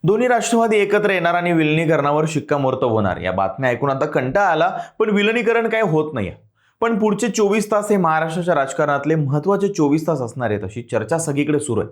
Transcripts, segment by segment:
दोन्ही राष्ट्रवादी एकत्र येणार आणि विलिनीकरणावर शिक्कामोर्तब होणार या बातम्या ऐकून आता कंटाळा आला, पण विलिनीकरण काय होत नाहीये. पण पुढचे 24 तास हे महाराष्ट्राच्या राजकारणातले महत्त्वाचे 24 तास असणार आहेत अशी चर्चा सगळीकडे सुरू आहे.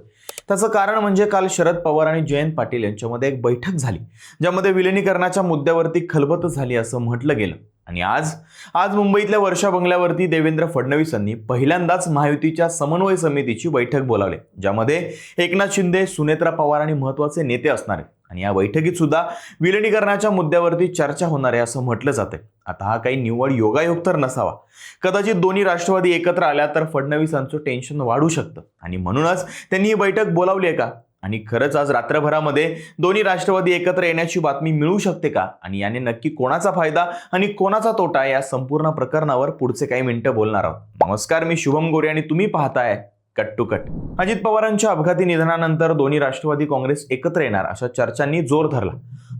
त्याचं कारण म्हणजे काल शरद पवार आणि जयंत पाटील यांच्यामध्ये एक बैठक झाली, ज्यामध्ये विलिनीकरणाच्या मुद्द्यावरती खलबत झाली असं म्हटलं गेलं. आणि आज आज मुंबईतल्या वर्षा बंगल्यावरती देवेंद्र फडणवीसांनी पहिल्यांदाच महायुतीच्या समन्वय समितीची बैठक बोलावली, ज्यामध्ये एकनाथ शिंदे, सुनेत्रा पवार आणि महत्त्वाचे नेते असणार आहेत. आणि या बैठकीत सुद्धा विलिनीकरणाच्या मुद्द्यावरती चर्चा होणार आहे असं म्हटलं जातंय. आता हा काही निव्वळ योगायोग तर नसावा. कदाचित दोन्ही राष्ट्रवादी एकत्र आल्या तर फडणवीसांचं टेन्शन वाढू शकतं आणि म्हणूनच त्यांनी ही बैठक बोलावली आहे का? आणि खरंच आज रात्रभरामध्ये दोन्ही राष्ट्रवादी एकत्र येण्याची बातमी मिळू शकते का? आणि याने नक्की कोणाचा फायदा आणि कोणाचा तोटा या संपूर्ण प्रकरणावर पुढचे काही मिनिटं बोलणार आहोत. नमस्कार, मी शुभम गोरे आणि तुम्ही पाहताय कट टू कट. अजित पवारांच्या अपघाती निधनानंतर दोन्ही राष्ट्रवादी काँग्रेस एकत्र येणार अशा चर्चांनी जोर धरला.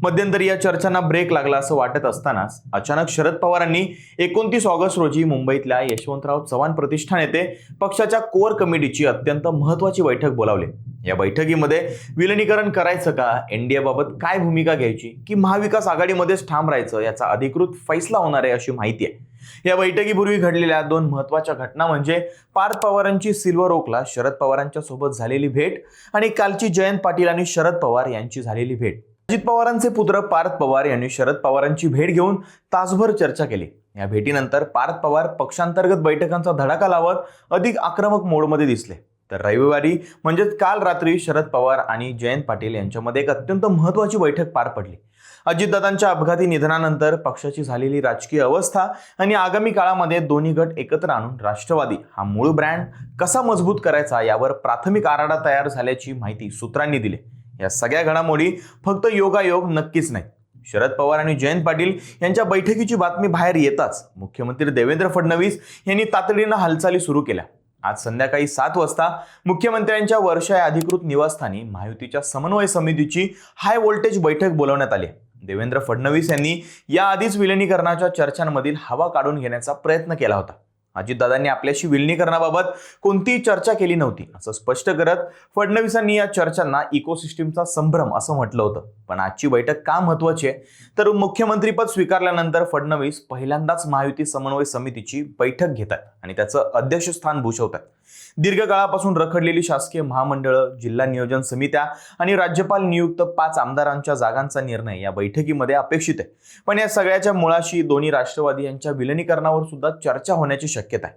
मध्यंतरी या चर्चांना ब्रेक लागला असं वाटत असतानाच अचानक शरद पवारांनी 29 ऑगस्ट रोजी मुंबईतल्या यशवंतराव चव्हाण प्रतिष्ठान येथे पक्षाच्या कोर कमिटीची अत्यंत महत्त्वाची बैठक बोलावली. या बैठकीमध्ये विलिनीकरण करायचं का, एनडीए बाबत काय भूमिका घ्यायची, की महाविकास आघाडीमध्येच ठाम राहायचं याचा अधिकृत फैसला होणार आहे अशी माहिती आहे. या बैठकीपूर्वी घडलेल्या दोन महत्त्वाच्या घटना म्हणजे पार्थ पवारांची सिल्वर ओकला शरद पवारांच्या सोबत झालेली भेट आणि कालची जयंत पाटील आणि शरद पवार यांची झालेली भेट. अजित पवारांचे पुत्र पार्थ पवार यांनी शरद पवारांची भेट घेऊन तासभर चर्चा केली. या भेटीनंतर पार्थ पवार पक्षांतर्गत बैठकांचा धडाका लावत अधिक आक्रमक मोडमध्ये दिसले. तर रविवारी म्हणजेच काल रात्री शरद पवार आणि जयंत पाटील यांच्यामध्ये एक अत्यंत महत्त्वाची बैठक पार पडली. अजितदादांच्या अपघाती निधनानंतर पक्षाची झालेली राजकीय अवस्था आणि आगामी काळामध्ये दोन्ही गट एकत्र आणून राष्ट्रवादी हा मूळ ब्रँड कसा मजबूत करायचा यावर प्राथमिक आराखडा तयार झाल्याची माहिती सूत्रांनी दिली. या सगळ्या घडामोडी फक्त योगायोग नक्कीच नाही. शरद पवार आणि जयंत पाटील यांच्या बैठकीची बातमी बाहेर येताच मुख्यमंत्री देवेंद्र फडणवीस यांनी तातडीनं हालचाली सुरू केल्या. आज संध्याकाळी 7 वाजता मुख्यमंत्र्यांच्या वर्षा या अधिकृत निवासस्थानी महायुतीच्या समन्वय समितीची हाय व्होल्टेज बैठक बोलवण्यात आली. देवेंद्र फडणवीस यांनी याआधीच विलिनीकरणाच्या चर्चांमधील हवा काढून घेण्याचा प्रयत्न केला होता. अजितदादांनी आपल्याशी विलिनीकरणाबाबत कोणतीही चर्चा केली नव्हती असं स्पष्ट करत फडणवीसांनी या चर्चांना इकोसिस्टीमचा संभ्रम असं म्हटलं होतं. पण आजची बैठक का महत्त्वाची आहे तर मुख्यमंत्रीपद स्वीकारल्यानंतर फडणवीस पहिल्यांदाच महायुती समन्वय समितीची बैठक घेतात आणि त्याचं अध्यक्षस्थान भूषवतात. दीर्घकाळापासून रखडलेली शासकीय महामंडळं, जिल्हा नियोजन समित्या आणि राज्यपाल नियुक्त 5 आमदारांच्या जागांचा निर्णय या बैठकीमध्ये अपेक्षित आहे. पण या सगळ्याच्या मुळाशी दोन्ही राष्ट्रवादी यांच्या विलिनीकरणावर सुद्धा चर्चा होण्याची शक्यता आहे.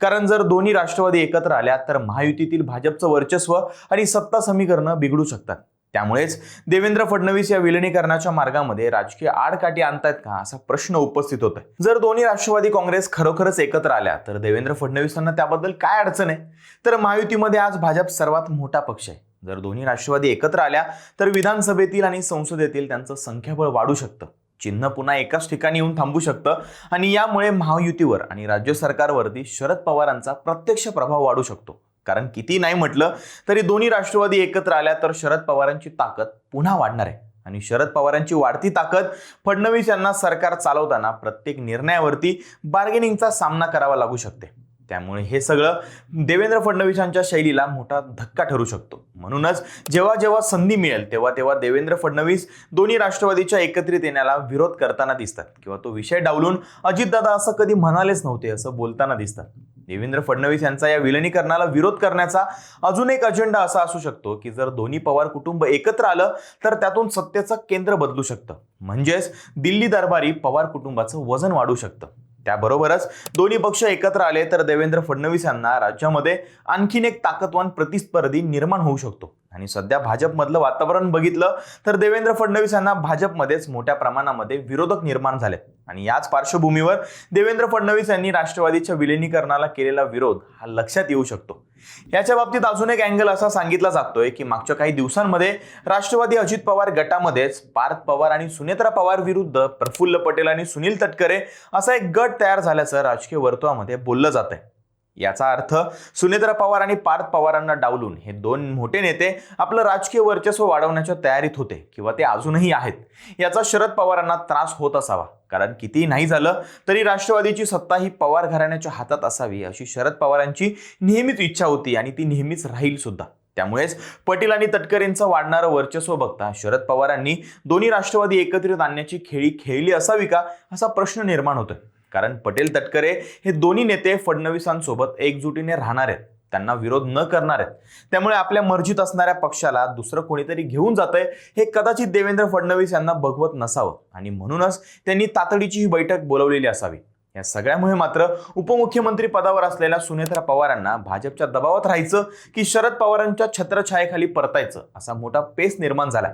कारण जर दोन्ही राष्ट्रवादी एकत्र आल्या तर महायुतीतील भाजपचं वर्चस्व आणि सत्ता समीकरणं बिघडू शकतात. त्यामुळेच देवेंद्र फडणवीस या विलिनीकरणाच्या मार्गामध्ये राजकीय आडकाठी आणतायत का असा प्रश्न उपस्थित होत आहे. जर दोन्ही राष्ट्रवादी काँग्रेस खरोखरच एकत्र आल्या तर देवेंद्र फडणवीसांना त्याबद्दल काय अडचण आहे? तर महायुतीमध्ये आज भाजप सर्वात मोठा पक्ष आहे. जर दोन्ही राष्ट्रवादी एकत्र आल्या तर विधानसभेतील आणि संसदेतील त्यांचं संख्याबळ वाढू शकतं. चिन्ह पुन्हा एकाच ठिकाणी येऊन थांबू शकतं आणि यामुळे महायुतीवर आणि राज्य सरकारवरती शरद पवारांचा प्रत्यक्ष प्रभाव वाढू शकतो. कारण किती नाही म्हटलं तरी दोन्ही राष्ट्रवादी एकत्र आल्या तर शरद पवारांची ताकद पुन्हा वाढणार आहे आणि शरद पवारांची वाढती ताकद फडणवीस यांना सरकार चालवताना प्रत्येक निर्णयावरती बार्गेनिंगचा सामना करावा लागू शकते. त्यामुळे हे सगळं देवेंद्र फडणवीसांच्या शैलीला मोठा धक्का ठरू शकतो. म्हणूनच जेव्हा जेव्हा संधी मिळेल तेव्हा तेव्हा देवेंद्र फडणवीस दोन्ही राष्ट्रवादीच्या एकत्रित येण्याला विरोध करताना दिसतात किंवा तो विषय डावलून अजितदादा असं कधी म्हणालेच नव्हते असं बोलताना दिसतात. देवेंद्र फडणवीस यांचा या विलिनीकरणाला विरोध करण्याचा अजून एक अजेंडा असा असू शकतो की जर दोन्ही पवार कुटुंब एकत्र आलं तर त्यातून सत्तेचं केंद्र बदलू शकतं. म्हणजेच दिल्ली दरबारी पवार कुटुंबाचं वजन वाढू शकतं. त्याबरोबरच दोन्ही पक्ष एकत्र आले तर देवेंद्र फडणवीस यांना राज्यामध्ये आणखीन एक ताकदवान प्रतिस्पर्धी निर्माण होऊ शकतो. आणि सध्या भाजपमधलं वातावरण बघितलं तर देवेंद्र फडणवीस यांना भाजपमध्येच मोठ्या प्रमाणामध्ये विरोधक निर्माण झालेत. आणि याच पार्श्वभूमीवर देवेंद्र फडणवीस यांनी राष्ट्रवादीच्या विलिनीकरणाला केलेला विरोध हा लक्षात येऊ शकतो. याच्या बाबतीत अजून एक अँगल असा सांगितला जातोय की मागच्या काही दिवसांमध्ये राष्ट्रवादी अजित पवार गटामध्येच पार्थ पवार आणि सुनेत्रा पवार विरुद्ध प्रफुल्ल पटेल आणि सुनील तटकरे असा एक गट तयार झाल्याचं राजकीय वर्तुळामध्ये बोललं जात आहे. याचा अर्थ सुनेत्रा पवार आणि पार्थ पवारांना डावलून हे दोन मोठे नेते आपलं राजकीय वर्चस्व वाढवण्याच्या तयारीत होते किंवा ते अजूनही आहेत. याचा शरद पवारांना त्रास होत असावा. कारण किती नाही झालं तरी राष्ट्रवादीची सत्ता ही पवार घराण्याच्या हातात असावी अशी शरद पवारांची नेहमीच इच्छा होती आणि ती नेहमीच राहील सुद्धा. त्यामुळेच पटेल आणि तटकरेंचं वाढणारं वर्चस्व बघता शरद पवारांनी दोन्ही राष्ट्रवादी एकत्रित आणण्याची खेळी खेळली असावी का असा प्रश्न निर्माण होतोय. कारण पटेल तटकरे हे दोन्ही नेते फडणवीसांसोबत एकजुटीने राहणार आहेत, त्यांना विरोध न करणार आहेत. त्यामुळे आपल्या मर्जीत असणाऱ्या पक्षाला दुसरं कोणीतरी घेऊन जातंय हे कदाचित देवेंद्र फडणवीस यांना बघवत नसावं आणि म्हणूनच त्यांनी तातडीची ही बैठक बोलावलेली असावी. या सगळ्यामुळे मात्र उपमुख्यमंत्री पदावर असलेल्या सुनेत्रा पवारांना भाजपच्या दबावात राहायचं की शरद पवारांच्या छत्रछायेखाली परतायचं असा मोठा पेच निर्माण झालाय.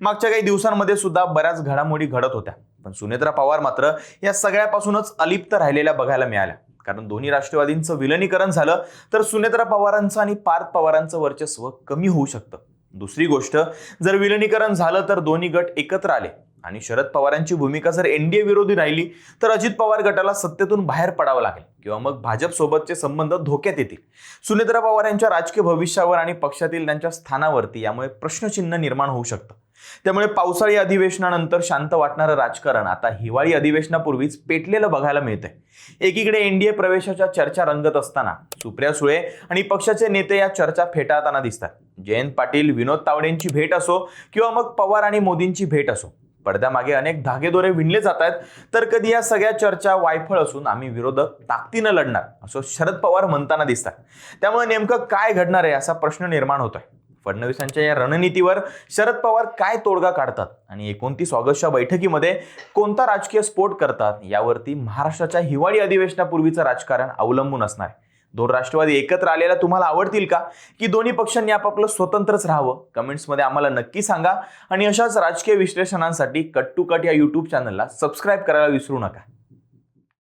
मागच्या काही दिवसांमध्ये सुद्धा बऱ्याच घडामोडी घडत होत्या, पण सुनेत्रा पवार मात्र या सगळ्यापासूनच अलिप्त राहिलेल्या बघायला मिळाल्या. कारण दोन्ही राष्ट्रवादींचं विलनीकरण झालं तर सुनेत्रा पवारांचं आणि पार्थ पवारांचं वर्चस्व कमी होऊ शकतं. दुसरी गोष्ट, जर विलनीकरण झालं तर दोन्ही गट एकत्र आले आणि शरद पवारांची भूमिका जर एनडीए विरोधी राहिली तर अजित पवार गटाला सत्तेतून बाहेर पडावं लागेल किंवा मग भाजप सोबतचे संबंध धोक्यात येतील. सुनेत्रा पवार यांच्या राजकीय भविष्यावर आणि पक्षातील त्यांच्या स्थानावरती यामुळे प्रश्नचिन्ह निर्माण होऊ शकतं. त्यामुळे पावसाळी अधिवेशनानंतर शांत वाटणारं राजकारण आता हिवाळी अधिवेशनापूर्वीच पेटलेलं बघायला मिळतंय. एकीकडे एनडीए प्रवेशाच्या चर्चा रंगत असताना सुप्रिया सुळे आणि पक्षाचे नेते या चर्चा फेटाळताना दिसतात. जयंत पाटील विनोद तावडेंची भेट असो किंवा मग पवार आणि मोदींची भेट असो, पडद्यामागे अनेक धागेदोरे विणले जात आहेत. तर कधी या सगळ्या चर्चा वायफळ असून आम्ही विरोधक ताकदीनं लढणार असं शरद पवार म्हणताना दिसतात. त्यामुळे नेमकं काय घडणार आहे असा प्रश्न निर्माण होतोय. फडणवीसांच्या या रणनीतीवर शरद पवार काय तोडगा काढतात आणि 29 ऑगस्टच्या बैठकीमध्ये कोणता राजकीय स्फोट करतात यावरती महाराष्ट्राच्या हिवाळी अधिवेशनापूर्वीचं राजकारण अवलंबून असणार आहे. दोन राष्ट्रवादी एकत्र आलेल्या तुम्हाला आवडतील का, की दोन्ही पक्षांनी आपापलं स्वतंत्रच राहावं? कमेंट्समध्ये आम्हाला नक्की सांगा आणि अशाच राजकीय विश्लेषणांसाठी कट टू कट या यूट्यूब चॅनलला सबस्क्राईब करायला विसरू नका.